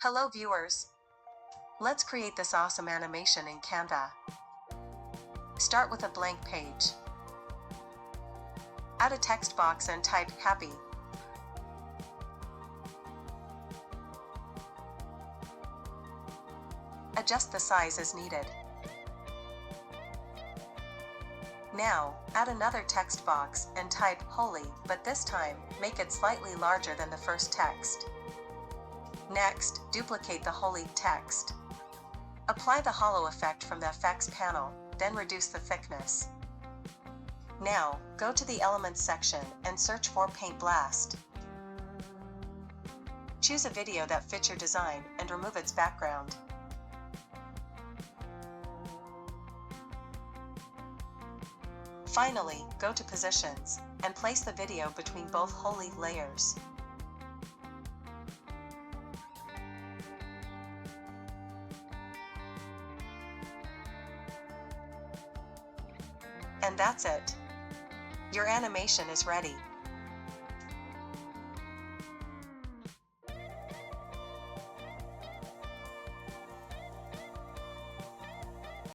Hello viewers! Let's create this awesome animation in Canva. Start with a blank page. Add a text box and type happy. Adjust the size as needed. Now, add another text box and type holy, but this time, make it slightly larger than the first text. Next, duplicate the holy text. Apply the hollow effect from the effects panel, then reduce the thickness. Now, go to the Elements section and search for Paint Blast. Choose a video that fits your design and remove its background. Finally, go to Positions, and place the video between both holy layers. And that's it. Your animation is ready.